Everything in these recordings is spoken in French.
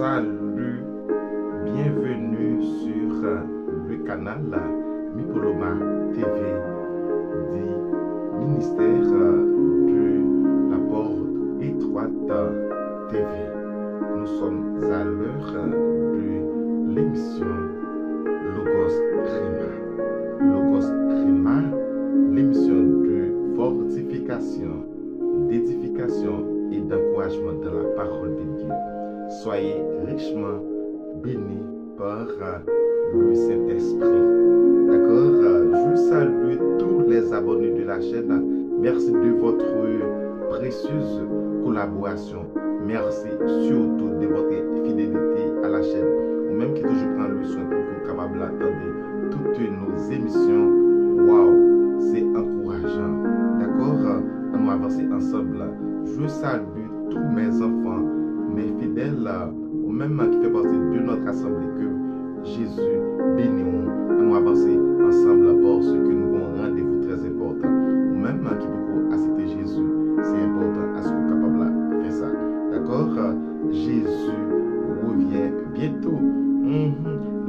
Salut, bienvenue sur le canal Mipoloma TV du ministère de la Porte Étroite TV. Nous sommes à l'heure de l'émission Logos Rhema. Logos Rhema, l'émission de fortification, d'édification et d'encouragement dans la parole de Dieu. Soyez richement bénis par le Saint-Esprit. D'accord? Je salue tous les abonnés de la chaîne. Merci de votre précieuse collaboration. Merci surtout de votre fidélité à la chaîne. Ou même qui toujours prend le soin pour que vous capable d'attendre toutes nos émissions. Waouh, c'est encourageant. D'accord? On va avancer ensemble. Je salue tous mes enfants, mes fidèles, ou même qui fait partie de notre assemblée, que Jésus bénisse. On va avancer ensemble parce que nous avons un rendez-vous très important. Ou même qui beaucoup accepter Jésus, c'est important à ce que vous capable de faire ça. D'accord? Jésus revient bientôt.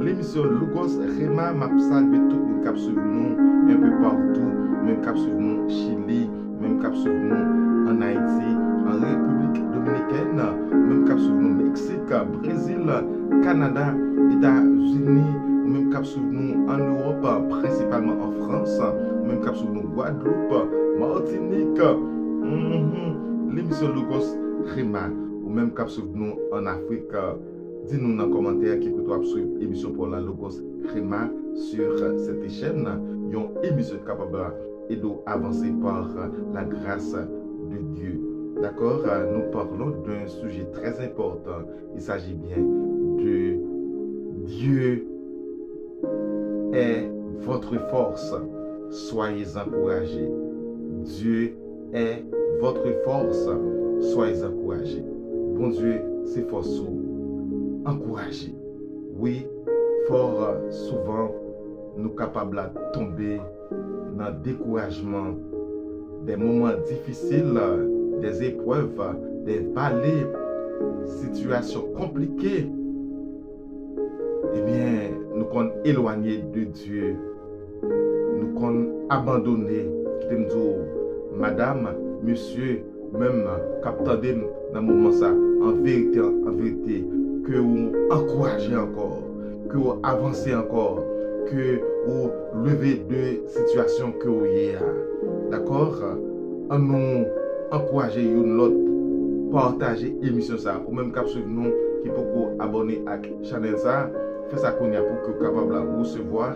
L'émission Logos Rhema m'a salué tout le cap sur nous, un peu partout, même cap sur nous, Chili, même cap sur nous, en Haïti, en République Dominicaine, même cap sur nous, Mexique, Brésil, Canada, États-Unis, même cap sur nous, en Europe, principalement en France, même cap sur nous, Guadeloupe, Martinique, l'émission Logos Rhema, ou même cap sur nous, en Afrique. Dis-nous dans les commentaires qui peut suivre l'émission pour la Logos Rhema sur cette chaîne. Une émission capable et d'avancer par la grâce de Dieu. D'accord? Nous parlons d'un sujet très important. Il s'agit bien de Dieu est votre force. Soyez encouragés. Dieu est votre force. Soyez encouragés. Bon Dieu, c'est force. Encouragé. Oui, fort souvent, nous sommes capables de tomber dans le découragement, des moments difficiles, des épreuves, des vallées, situations compliquées. Eh bien, nous sommes éloignés de Dieu. Nous sommes abandonnés. Madame, monsieur, même capitaine dans le moment ça, en vérité, que vous encouragez encore, que vous avancez encore, que vous levez de situations que vous avez. D'accord? En nous encourager une autre, partager l'émission ça, ou même cap sur nous qui peut vous abonner à la chaîne ça, faites ça pour que vous capable de recevoir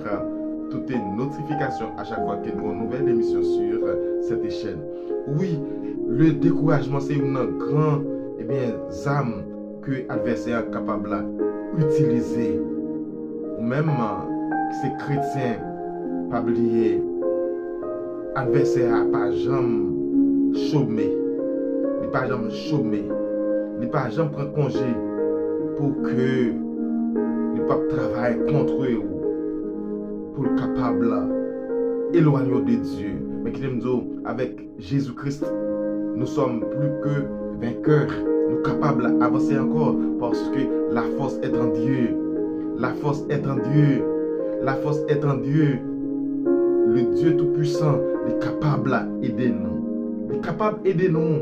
toutes les notifications à chaque fois qu'il y a une nouvelle émission sur cette chaîne. Oui, le découragement c'est une grande âme que l'adversaire est capable d'utiliser. Ou même ces chrétiens, pas oublier, l'adversaire n'a pas jamais chômé. Il n'a pas jamais chômé. Il n'a pas jamais pris congé pour que il pas travailler contre eux. Pour le capable éloigner de Dieu. Mais qui nous dit, avec Jésus-Christ, nous sommes plus que vainqueurs. Nous sommes capables d'avancer encore parce que la force est en Dieu. La force est en Dieu. La force est en Dieu. Le Dieu Tout-Puissant est capable d'aider nous. Il est capable d'aider nous.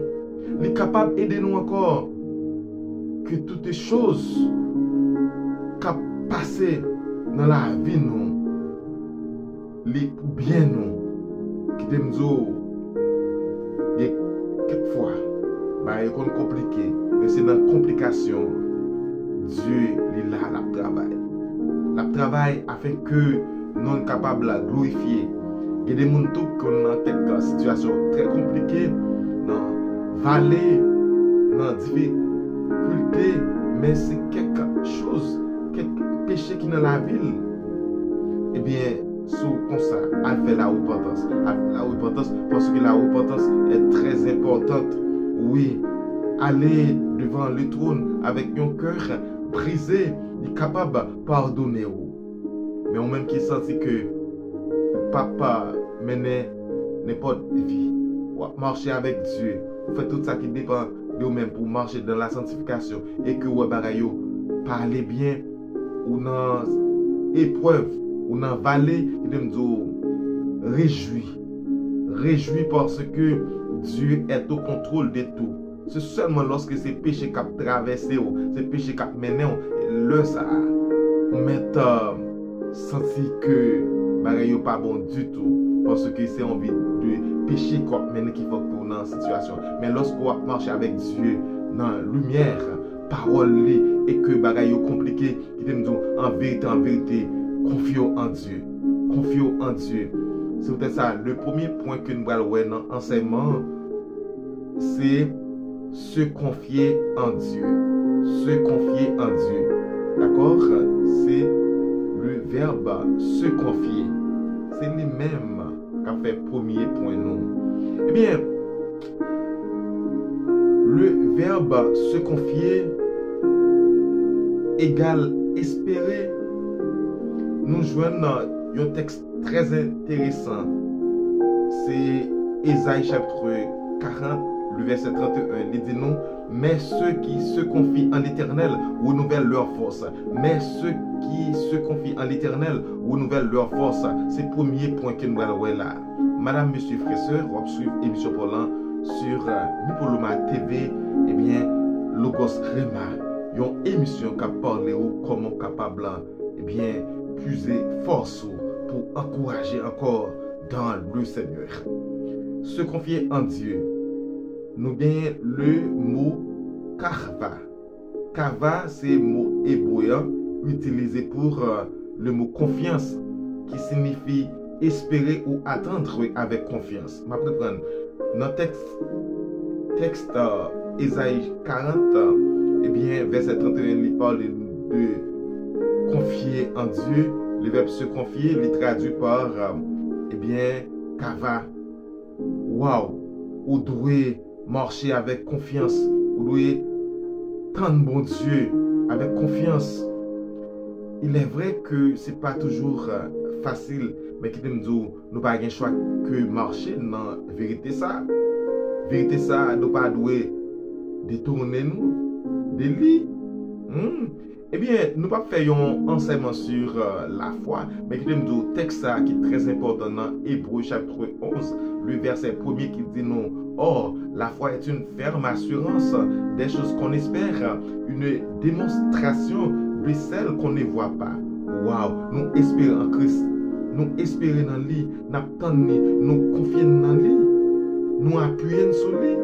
Il est capable d'aider nous encore. Que toutes les choses qui passent dans la vie, nous, les pour bien nous, qui nous dit, quelquefois, c'est compliqué, mais c'est dans la complication. Dieu est là, la travail. La travail afin que nous soyons capables de glorifier. Il y a des gens qui ont une situation très compliquée, dans la vallée, dans la difficulté, mais c'est quelque chose, quelque péché qui est dans la ville. Eh bien, comme ça, elle fait la repentance. La repentance, parce que la repentance est très importante. Oui, aller devant le trône avec un cœur brisé, il est capable de pardonner. Mais on même qui senti que papa menait n'importe vie. Marcher avec Dieu. Vous faites tout ça qui dépend de vous-même pour marcher dans la sanctification et que vous parler bien, ou dans épreuve, ou dans vallée, il me dit réjouis. Réjouis parce que Dieu est au contrôle de tout. C'est seulement lorsque ces péchés qui traversé, ces péchés qui mené, le ça, on met senti que bagay yo pas bon du tout parce que c'est envie de péché qu'on mené qui faut pour dans situation. Mais lorsqu'on marche avec Dieu dans la lumière, parole li, et que bagay yo compliqué, qui te dit en vérité, confions en Dieu. Confions en Dieu. C'est peut-être ça. Le premier point que nous allons voir dans l'enseignement, c'est se confier en Dieu. Se confier en Dieu. D'accord? C'est le verbe se confier. C'est lui-même qui a fait le premier point. Non? Eh bien, le verbe se confier égale espérer. Nous jouons un texte très intéressant. C'est Ésaïe chapitre 40, le verset 31. Il dit non, mais ceux qui se confient en l'Éternel renouvellent leur force. Mais ceux qui se confient en l'Éternel renouvellent leur force. C'est le premier point que nous allons voir là. Madame, monsieur, frère, sœur, on va suivre l'émission Polan sur Nipoloma TV. Eh bien, Logos Rema, une émission qui parle de comment capable, eh bien, puiser force pour encourager encore dans le Seigneur. Se confier en Dieu. Nous gagnons le mot karva. Karva, c'est le mot hébreu utilisé pour le mot confiance, qui signifie espérer ou attendre avec confiance. Je vais prendre dans le texte Ésaïe 40, eh bien, verset 31, il parle de confier en Dieu. Le verbe se confier, il est traduit par, eh bien, kava. Waouh! Vous devez marcher avec confiance. Vous devez tendre bon Dieu avec confiance. Il est vrai que ce n'est pas toujours facile, mais qui nous dit, nous n'avons pas le choix que marcher dans la vérité. Ça, vérité, ça, nous pas doué détourner nous de lui. Eh bien, nous pas faire un enseignement sur la foi, mais qui nous dit un texte qui est très important dans Hébreux chapitre 11, le verset 1er qui dit non. Or, la foi est une ferme assurance des choses qu'on espère, une démonstration de celles qu'on ne voit pas. Waouh, nous espérons en Christ, nous espérons dans lui, nous attendons, nous confions dans lui, nous appuyons sur lui,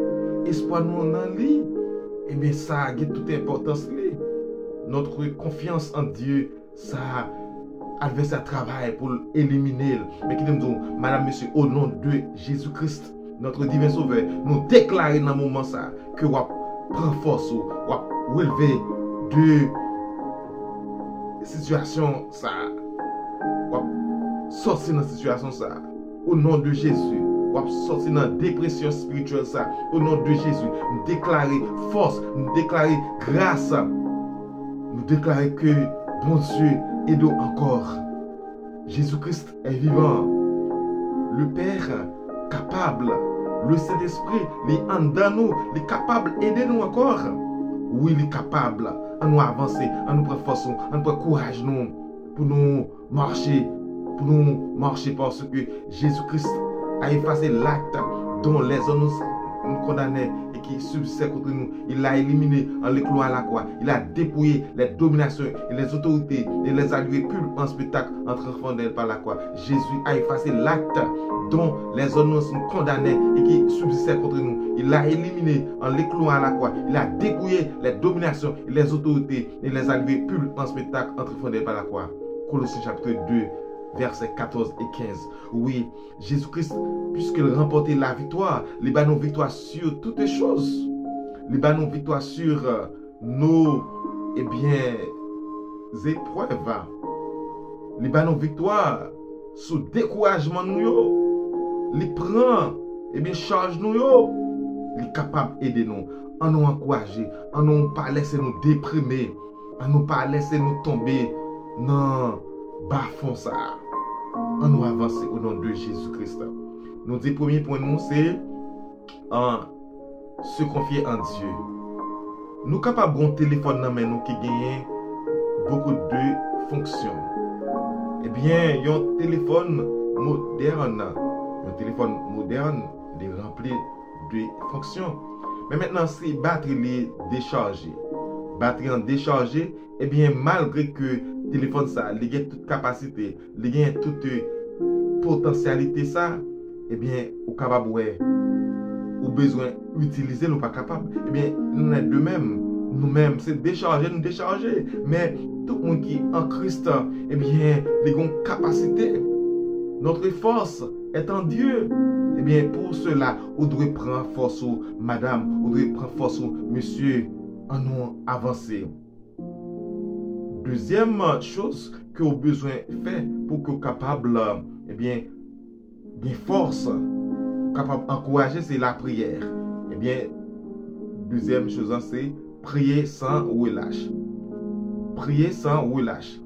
espoir nous dans lui. Eh bien, ça a toute importance. Notre confiance en Dieu, ça adversaire travail pour éliminer. Mais qui nous dit, madame, monsieur, au nom de Jésus-Christ, notre divin sauveur, nous déclarer dans le moment ça, que vous prendre force, vous relever de situation ça, vous sortir dans la situation ça, au nom de Jésus. Ou sortir dans la dépression spirituelle ça, au nom de Jésus. Nous déclarer force, nous déclarer grâce, nous déclarer que bon Dieu aide encore. Jésus-Christ est vivant. Le Père capable, le Saint-Esprit, il est en nous, il est capable d'aider nous encore. Oui, il est capable à nous avancer, à nous prendre force, à nous prendre courage nous, pour nous marcher parce que Jésus-Christ a effacé l'acte dont les hommes nous condamnaient et qui subsistait contre nous. Il l'a éliminé en l'éclos à la croix. Il a dépouillé les dominations et les autorités et les a livrés purs en spectacle entre enfants d'elle par la croix. Jésus a effacé l'acte dont les hommes nous condamnaient et qui subsistait contre nous. Il l'a éliminé en l'éclos à la croix. Il a dépouillé les dominations et les autorités et les a livrés purs en spectacle entre enfants d'elle par la croix. Colossiens chapitre 2. Versets 14 et 15. Oui, Jésus-Christ, puisqu'il remportait la victoire, il bat nos victoires sur toutes les choses. Il bat nos victoires sur nos épreuves. Il bat nos victoires sur le découragement. Il prend charge nous. Il est capable d'aider nous, à nous encourager, à nous pas laisser nous déprimer, à nous pas laisser nous tomber dans bas fond ça. On nous avancer au nom de Jésus-Christ. Nous dit premier point nous c'est se confier en Dieu. Nous capables de téléphone dans main nous qui gagne beaucoup de fonctions. Eh bien, un téléphone moderne, il est rempli de fonctions. Mais maintenant, si batterie est déchargée, batterie en déchargée, eh bien, malgré que le téléphone ça, il a toute capacité, il a toute potentialité ça, eh bien, ou capable ou besoin d'utiliser, nous pas capable. Eh bien, nous sommes de même. Nous-mêmes, c'est décharger, nous décharger. Mais tout le monde qui est en Christ, eh bien, les ont capacité. Notre force est en Dieu. Eh bien, pour cela, on doit prendre force ou madame, on doit prendre force ou monsieur, en nous avancer. Deuxième chose que vous besoin faire pour que vous capable, eh bien force, capable d'encourager, c'est la prière. Eh bien, deuxième chose, c'est prier sans relâche. Prier sans relâche.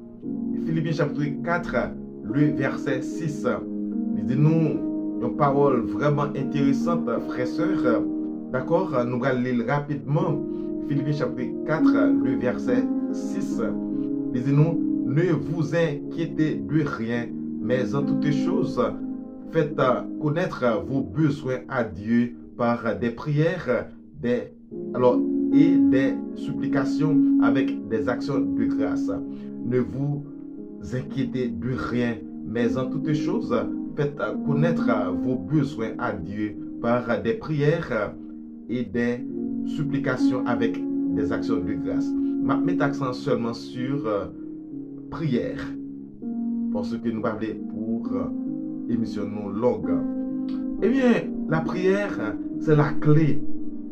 Philippiens chapitre 4, le verset 6. Il dit nous une parole vraiment intéressante, frères et sœurs. D'accord? Nous allons lire rapidement. Philippiens chapitre 4, le verset 6. Il dit nous, ne vous inquiétez de rien, mais en toutes choses, faites connaître vos besoins à Dieu par des prières, et des supplications avec des actions de grâce. Ne vous inquiétez de rien, mais en toutes choses, faites connaître vos besoins à Dieu par des prières et des supplications avec des actions de grâce. Je mets l'accent seulement sur prière, parce que nous parlons pour émission longue. Eh bien, la prière, c'est la clé.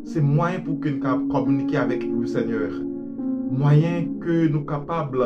C'est moyen pour que nous puissions communiquer avec le Seigneur. Moyen que nous capables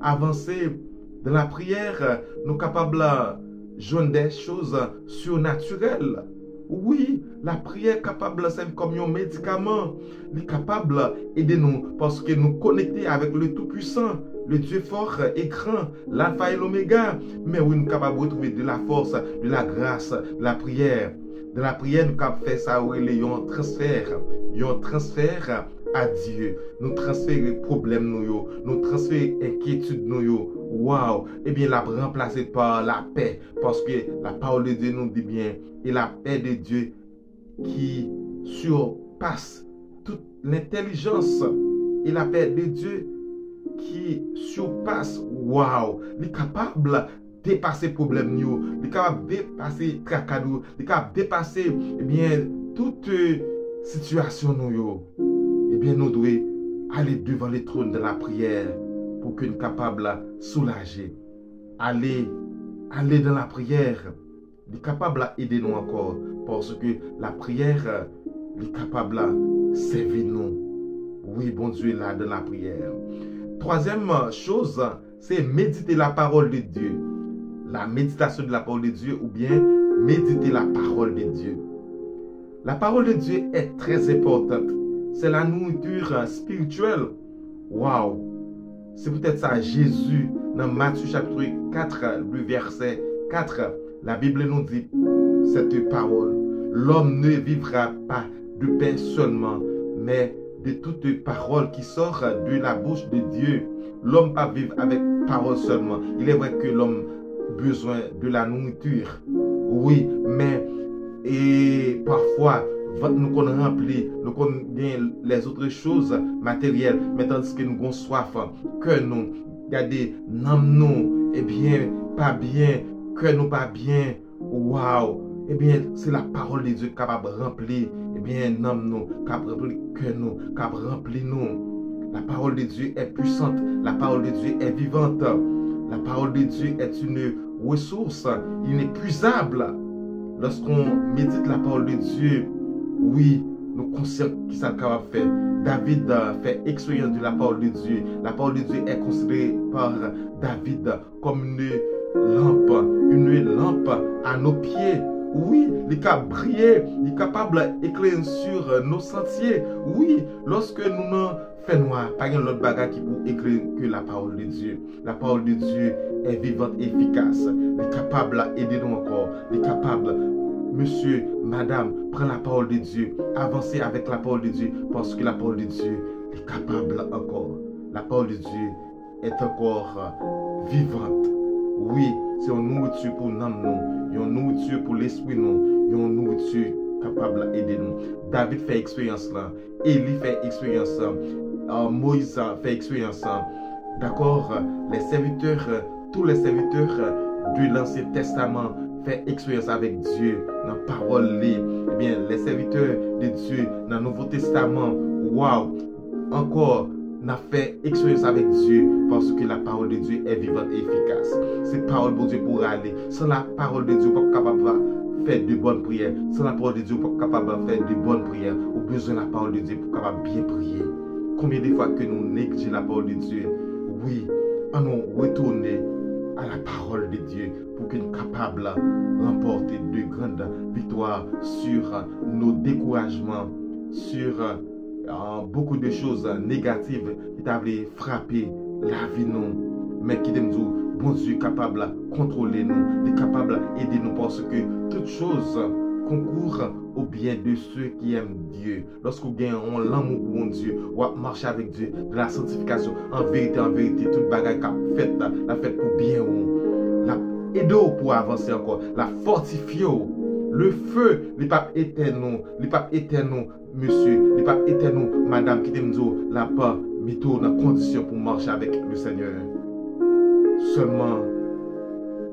d'avancer dans la prière, nous capables de joindre des choses surnaturelles. Oui, la prière est capable de servir comme un médicament. Elle est capable d'aider nous parce que nous connectons avec le Tout-Puissant, le Dieu fort et grand, l'alpha et l'oméga. Mais oui, nous sommes capables de retrouver de la force, de la grâce, de la prière. De la prière, nous sommes capables de faire ça, un transfert à Dieu. Nous transférer les problèmes, nous transférer l'inquiétude. Waouh! Eh bien, la remplacer par la paix. Parce que la parole de Dieu nous dit bien, et la paix de Dieu qui surpasse toute l'intelligence, et la paix de Dieu qui surpasse, waouh! Il est capable de dépasser les problèmes, il est capable de dépasser les tracas, il est capable de dépasser toute situation. Eh bien, nous devons aller devant les trônes de la prière pour que nous soyons capables de soulager. Aller dans la prière, il est capable d'aider nous encore, parce que la prière est capable de servir nous. Oui, bon Dieu, là, dans la prière. Troisième chose, c'est méditer la parole de Dieu. La méditation de la parole de Dieu ou bien méditer la parole de Dieu. La parole de Dieu est très importante. C'est la nourriture spirituelle. Waouh! C'est peut-être ça Jésus dans Matthieu chapitre 4, le verset 4. La Bible nous dit cette parole. L'homme ne vivra pas de pain seulement, mais de toute parole qui sort de la bouche de Dieu. L'homme ne pas vivre avec parole seulement. Il est vrai que l'homme a besoin de la nourriture. Oui, mais et parfois, nous qu'on remplit, nous qu'on gagne les autres choses matérielles, mais tandis que nous avons soif, que nous, regardez, nous, eh bien, pas bien, que nous pas bien, waouh, eh bien, c'est la parole de Dieu capable de remplir, eh bien, nous, capable de remplir que nous, capable de remplir nous. La parole de Dieu est puissante, la parole de Dieu est vivante, la parole de Dieu est une ressource inépuisable. Lorsqu'on médite la parole de Dieu, oui, nous conscients qui sont capables de faire. David fait expérience de la parole de Dieu. La parole de Dieu est considérée par David comme une lampe à nos pieds. Oui, il est capable de briller, il est capable d'éclairer sur nos sentiers. Oui, lorsque nous n'en faisons pas de l'autre bagage qui peut éclairer que la parole de Dieu. La parole de Dieu est vivante et efficace. Il est capable d'aider nous encore. Il est capable, monsieur, madame, prends la parole de Dieu. Avancez avec la parole de Dieu parce que la parole de Dieu est capable encore. La parole de Dieu est encore vivante. Oui, c'est une nourriture pour l'âme, une nourriture pour l'esprit, une nourriture capable d'aider nous. David fait expérience là, Élie fait expérience là, Moïse fait expérience là. D'accord, les serviteurs, tous les serviteurs de l'Ancien Testament fait expérience avec Dieu dans la parole. Eh bien, les serviteurs de Dieu dans le Nouveau Testament, waouh, encore, n'a fait expérience avec Dieu parce que la parole de Dieu est vivante et efficace. C'est parole pour Dieu pour aller. Sans la parole de Dieu, pas capable de faire de bonnes prières. Sans la parole de Dieu, pas capable de faire de bonnes prières. Ou besoin de la parole de Dieu pour capable bien prier. Combien de fois que nous négligeons la parole de Dieu? Oui, on nous retourner à la parole de Dieu pour qu'il soit capable de remporter de grandes victoires sur nos découragements, sur beaucoup de choses négatives qui t'avaient frappé la vie nous, mais qui nous dit bon Dieu capable de contrôler nous, est capable d'aider nous parce que toutes choses concourent au bien de ceux qui aiment Dieu. Lorsque vous gagnez l'amour pour Dieu, vous marchez avec Dieu, de la sanctification, en vérité, toute bagarre fait, la fête pour bien, la aider pour avancer encore, la fortifier. Le feu, les papes éternels, monsieur, les papes éternels, madame, qui t'aime dire, la pas, mettez dans condition pour marcher avec le Seigneur. Seulement,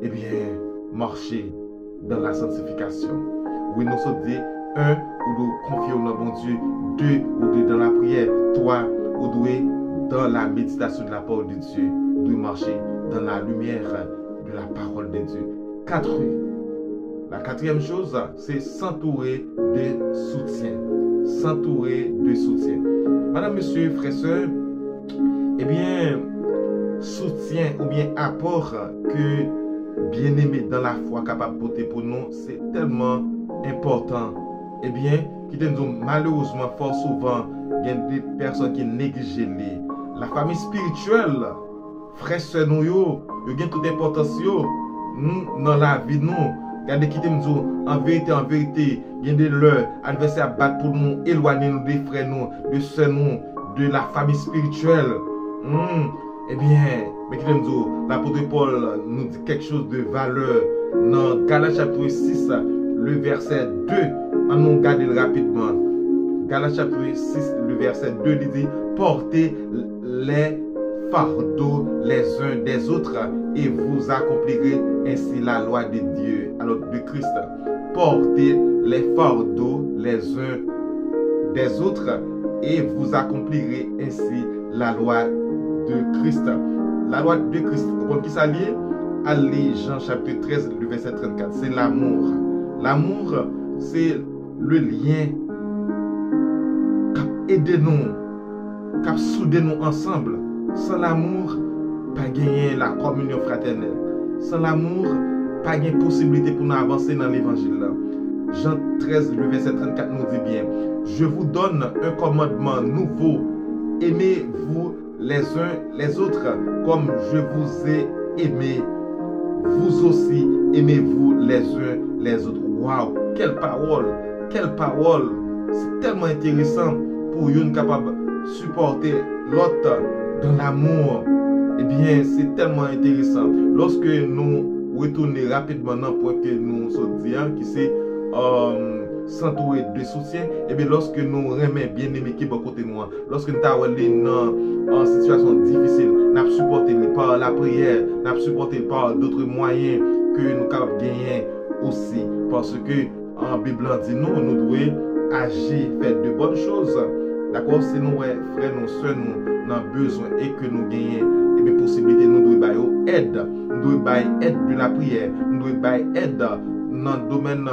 eh bien, marcher dans la sanctification. Oui, nous sommes dit, 1, ou nous confions dans bon Dieu, 2, ou dans la prière, 3, ou dans la méditation de la parole de Dieu, de marcher dans la lumière de la parole de Dieu. 4, la quatrième chose, c'est s'entourer de soutien. S'entourer de soutien. Madame, monsieur, frère, soeur, eh bien, soutien ou bien apport que bien-aimé dans la foi capable de porter pour nous, c'est tellement important. Eh bien, qui nous malheureusement fort souvent, il y a des personnes qui négligent la famille spirituelle. Frère, soeur, nous, il y a toute importance dans la vie nous. Regardez qui nous dit, en vérité, il y a des leurs adversaires à battre pour nous, éloigner nous des frères nous, de sœurs nous, de la famille spirituelle. Eh bien, mais qui nous dit, l'apôtre Paul nous dit quelque chose de valeur. Dans Galates chapitre 6, le verset 2, on nous regarde rapidement. Galates chapitre 6, le verset 2, il dit, portez les fardeaux les uns des autres et vous accomplirez ainsi la loi de Dieu, alors de Christ. Portez les fardeaux les uns des autres et vous accomplirez ainsi la loi de Christ. La loi de Christ, comme qui s'allie, allez, Jean chapitre 13, le verset 34, c'est l'amour. L'amour, c'est le lien qui aide nous, qui soude nous ensemble. Sans l'amour, pas gagner la communion fraternelle. Sans l'amour, pas gagner possibilité pour nous avancer dans l'évangile. Jean 13, le verset 34 nous dit bien, je vous donne un commandement nouveau. Aimez-vous les uns les autres comme je vous ai aimé. Vous aussi, aimez-vous les uns les autres. Waouh, quelle parole! Quelle parole! C'est tellement intéressant pour une capable de supporter l'autre dans l'amour. Eh bien, c'est tellement intéressant. Lorsque nous retournons rapidement dans le point que nous sommes dit, qui c'est s'entourer de soutien, et bien lorsque nous remettons bien aimé qui est à côté de nous, lorsque nous sommes en situation difficile, nous avons supporté par la prière, nous avons supporté par d'autres moyens que nous sommes capables de gagner aussi. Parce que en Bible dit nous devons agir, faire de bonnes choses. D'accord? Si nous, frères, nous, soeurs, nous avons besoin et que nous gagnons et bien possibilité, nous devons avoir aide. Nous devons avoir aide de la prière. Nous devons avoir aide dans le domaine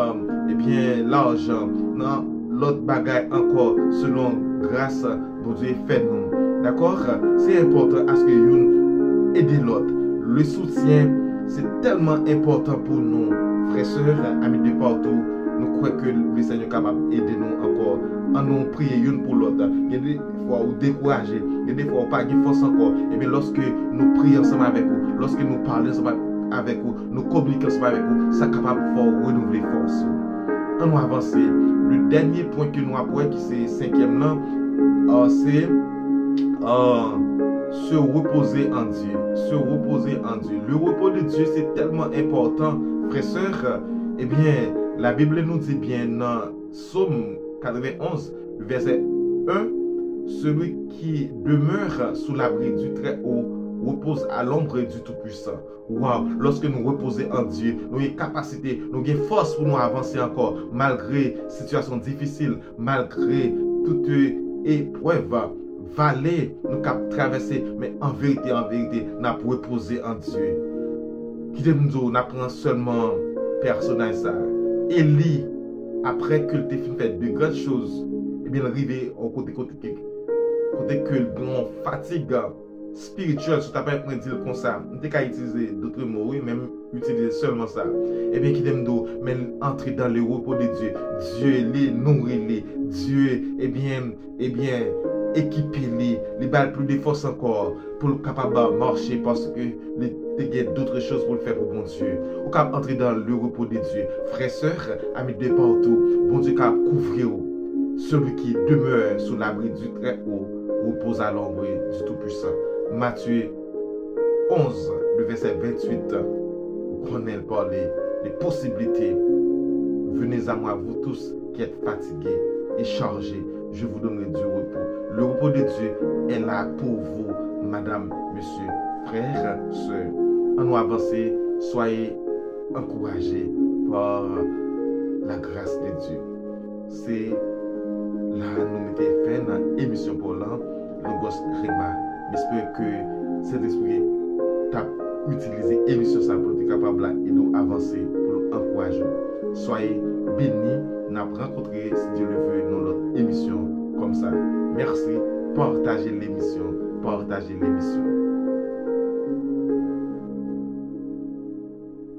bien large, dans l'autre bagaille encore, selon grâce pour Dieu fait nous. D'accord? C'est important à ce que nous aidions l'autre. Le soutien, c'est tellement important pour nous, frères, sœurs, amis de partout. Nous croyons que le Seigneur est capable d'aider nous encore. En nous prier une pour l'autre. Il y a des fois où décourager, il y a des fois où pas de force encore. Et bien lorsque nous prions ensemble avec vous, lorsque nous parlons ensemble avec vous, nous communiquons ensemble avec vous, c'est capable de renouveler force. On nous avancer. Le dernier point que nous avons, qui c'est cinquième là, c'est se reposer en Dieu. Se reposer en Dieu. Le repos de Dieu, c'est tellement important, frères et sœurs. Eh bien, la Bible nous dit bien dans Psaume 91, le verset 1, celui qui demeure sous l'abri du Très-Haut repose à l'ombre du Tout-Puissant. Wow! Lorsque nous reposons en Dieu, nous avons capacité, nous avons force pour nous avancer encore, malgré situations difficiles, malgré toute épreuve, vallée, nous avons traversé, mais en vérité, nous avons reposé en Dieu. Qui nous apprend seulement personnage ça. Élie, après que le défi fait de grandes choses, et bien arrivé au côté que nous fatigue spirituel, si tu n'as pas dire comme ça, tu n'as utiliser d'autres mots, oui, même utiliser seulement ça. Et bien, qui t'aime d'eau, mais entrer dans le repos de Dieu. Dieu les nourrit, Dieu, équiper les balles plus de force encore pour le capable de marcher parce que il y a d'autres choses pour le faire pour bon Dieu. Ou capable entrer dans le repos de Dieu. Frères, sœurs, amis de partout, bon Dieu capable couvrir celui qui demeure sous l'abri du Très-Haut repose à l'ombre du Tout-Puissant. Matthieu 11, le verset 28, vous connaissez parler des possibilités. Venez à moi, vous tous qui êtes fatigués et chargés, je vous donnerai du repos. Le repos de Dieu est là pour vous, madame, monsieur, frères, sœurs. En nous avancer, soyez encouragés par la grâce de Dieu. C'est là nous mettons fin dans l'émission pour l'an, le gosse Rema. J'espère que cet esprit t'a utilisé l'émission pour être capable d'avancer, pour nous encourager. Soyez bénis, nous avons rencontré, si Dieu le veut, dans notre émission comme ça. Merci, partagez l'émission, partagez l'émission.